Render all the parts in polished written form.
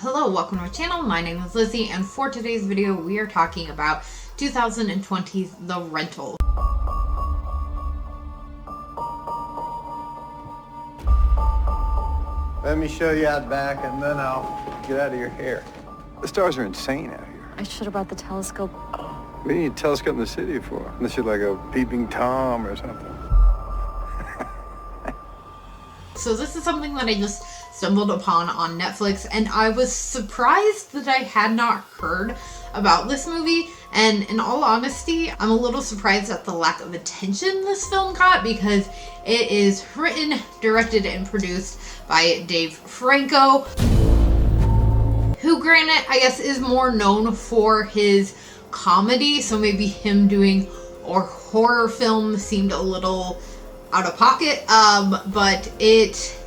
Hello, welcome to my channel. My name is Lizzie, and for today's video, we are talking about 2020's The Rental. Let me show you out back, and then I'll get out of your hair. The stars are insane out here. I should have brought the telescope. What do you need a telescope in the city for? Unless you're like a peeping Tom or something. So this is something that I just stumbled upon on Netflix, and I was surprised that I had not heard about this movie. And in all honesty, I'm a little surprised at the lack of attention this film got, because it is written, directed, and produced by Dave Franco, who, granted, I guess is more known for his comedy, so maybe him doing a horror film seemed a little out of pocket, but it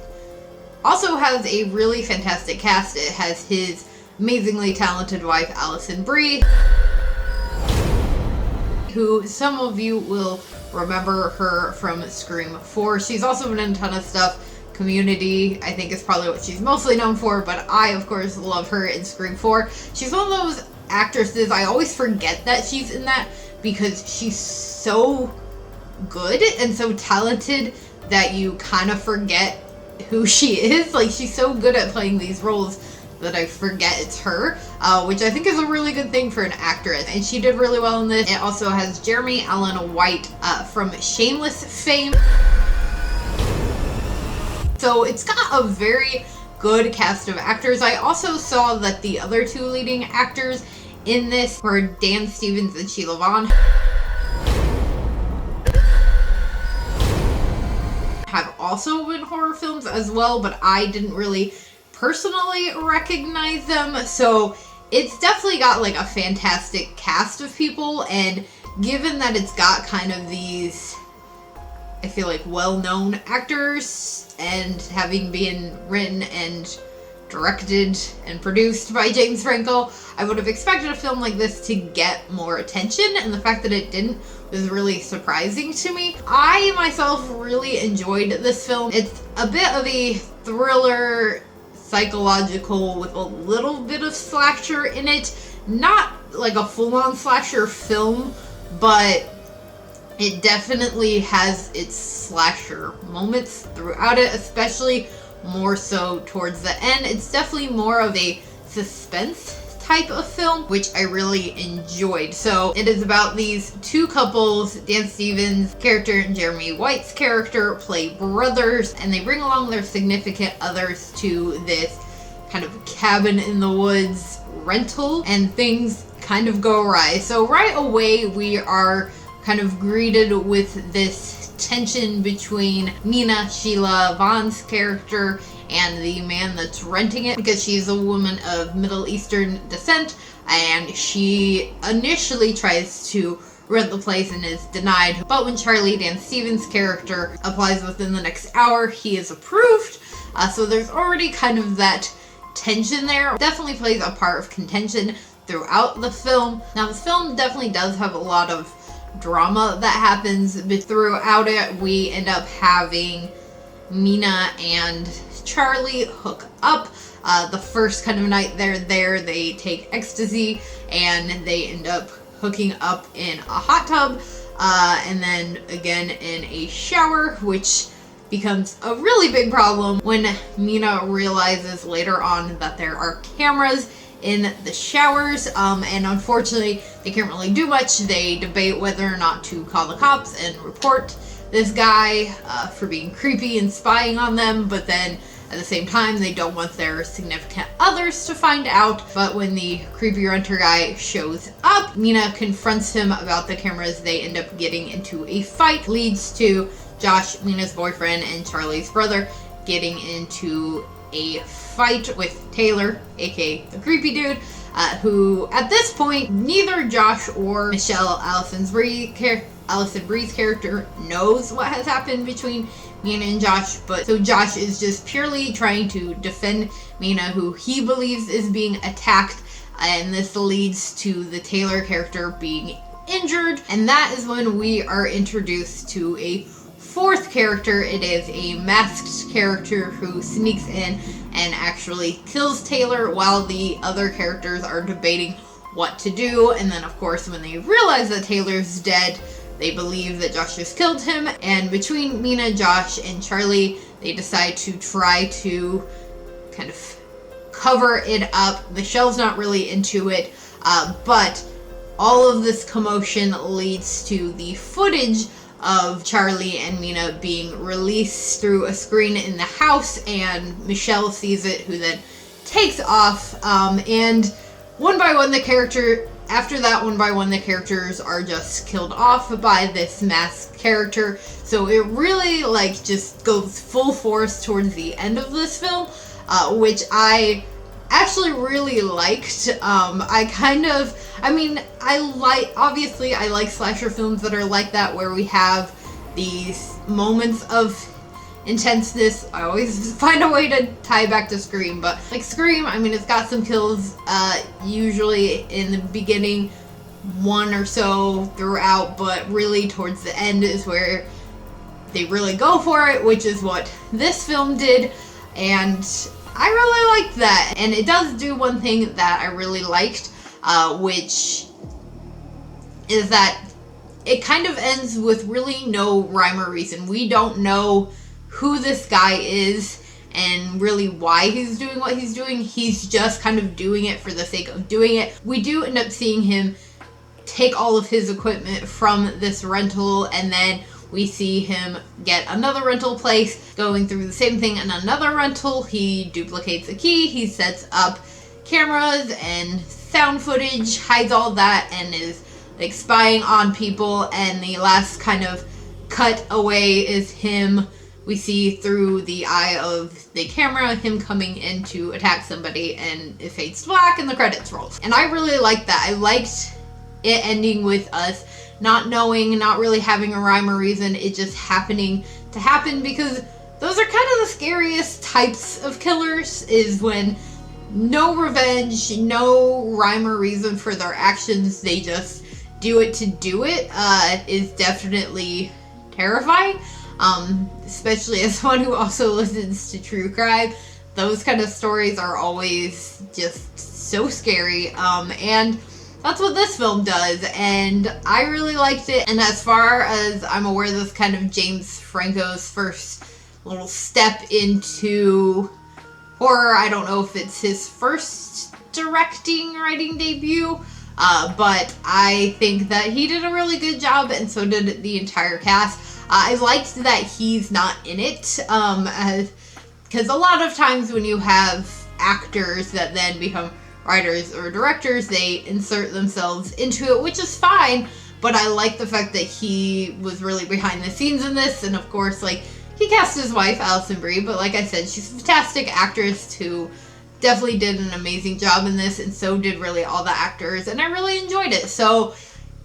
also has a really fantastic cast. It has his amazingly talented wife, Alison Brie, who some of you will remember her from Scream 4. She's also been in a ton of stuff. Community, I think, is probably what she's mostly known for, but I, of course, love her in Scream 4. She's one of those actresses, I always forget that she's in that, because she's so good and so talented that you kind of forget who she is. Like, she's so good at playing these roles that I forget it's her, which I think is a really good thing for an actress, and she did really well in this. It also has Jeremy Allen White from Shameless fame. So it's got a very good cast of actors. I also saw that the other two leading actors in this were Dan Stevens and Sheila Vaughn. Have also been horror films as well, but I didn't really personally recognize them. So it's definitely got like a fantastic cast of people, and given that it's got kind of these, I feel like, well-known actors, and having been written and directed and produced by James Franco, I would have expected a film like this to get more attention, and the fact that it didn't was really surprising to me. I myself really enjoyed this film. It's a bit of a thriller, psychological, with a little bit of slasher in it. Not like a full-on slasher film, but it definitely has its slasher moments throughout it, especially more so towards the end. It's definitely more of a suspense type of film, which I really enjoyed. So it is about these two couples. Dan Stevens' character and Jeremy White's character play brothers, and they bring along their significant others to this kind of cabin in the woods rental, and things kind of go awry. So right away we are kind of greeted with this tension between Mina, Sheila Vaughn's character, and the man that's renting it, because she's a woman of Middle Eastern descent, and she initially tries to rent the place and is denied. But when Charlie, Dan Stevens' character, applies within the next hour, he is approved. So there's already kind of that tension there. Definitely plays a part of contention throughout the film. Now, the film definitely does have a lot of drama that happens, but throughout it we end up having Mina and Charlie hook up. The first kind of night they're there, they take ecstasy, and they end up hooking up in a hot tub, and then again in a shower, which becomes a really big problem when Mina realizes later on that there are cameras in the showers, and unfortunately they can't really do much. They debate whether or not to call the cops and report this guy for being creepy and spying on them, but then at the same time they don't want their significant others to find out. But when the creepy renter guy shows up, Mina confronts him about the cameras. They end up getting into a fight, leads to Josh, Mina's boyfriend, and Charlie's brother getting into a fight with Taylor, aka the creepy dude, who at this point neither Josh or Alison Brie's character knows what has happened between Mina and Josh. But so Josh is just purely trying to defend Mina, who he believes is being attacked, and this leads to the Taylor character being injured, and that is when we are introduced to a fourth character, it is a masked character who sneaks in and actually kills Taylor while the other characters are debating what to do. And then, of course, when they realize that Taylor's dead, they believe that Josh just killed him. And between Mina, Josh, and Charlie, they decide to try to kind of cover it up. Michelle's not really into it, but all of this commotion leads to the footage of Charlie and Mina being released through a screen in the house, and Michelle sees it, who then takes off, and one by one the characters are just killed off by this masked character. So it really like just goes full force towards the end of this film, which I actually really liked. Obviously I like slasher films that are like that, where we have these moments of intenseness. I always find a way to tie back to Scream, but like Scream, I mean, it's got some kills, usually in the beginning, one or so throughout, but really towards the end is where they really go for it, which is what this film did, and I really liked that. And it does do one thing that I really liked, which is that it kind of ends with really no rhyme or reason. We don't know who this guy is and really why he's doing what he's doing. He's just kind of doing it for the sake of doing it. We do end up seeing him take all of his equipment from this rental, and then we see him get another rental place, going through the same thing in another rental. He duplicates a key, he sets up cameras and sound footage, hides all that, and is like spying on people. And the last kind of cut away is him, we see through the eye of the camera, him coming in to attack somebody, and it fades to black and the credits roll. And I really liked that. I liked it ending with us not knowing, not really having a rhyme or reason, it just happening to happen, because those are kind of the scariest types of killers, is when no revenge, no rhyme or reason for their actions, they just do it to do it, is definitely terrifying, especially as someone who also listens to true crime. Those kind of stories are always just so scary, and that's what this film does, and I really liked it. And as far as I'm aware, this kind of James Franco's first little step into horror. I don't know if it's his first writing debut, but I think that he did a really good job, and so did the entire cast. I liked that he's not in it, because a lot of times when you have actors that then become writers or directors, they insert themselves into it, which is fine, but I like the fact that he was really behind the scenes in this. And of course, like, he cast his wife, Alison Brie, but like I said, she's a fantastic actress who definitely did an amazing job in this, and so did really all the actors, and I really enjoyed it. So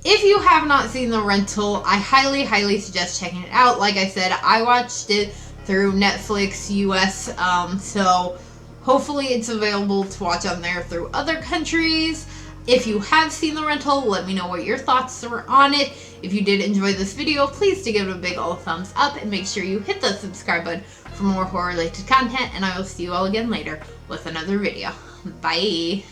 if you have not seen The Rental, I highly, highly suggest checking it out. Like I said, I watched it through Netflix US, so hopefully it's available to watch on there through other countries. If you have seen The Rental, let me know what your thoughts were on it. If you did enjoy this video, please do give it a big old thumbs up, and make sure you hit the subscribe button for more horror related content, and I will see you all again later with another video. Bye!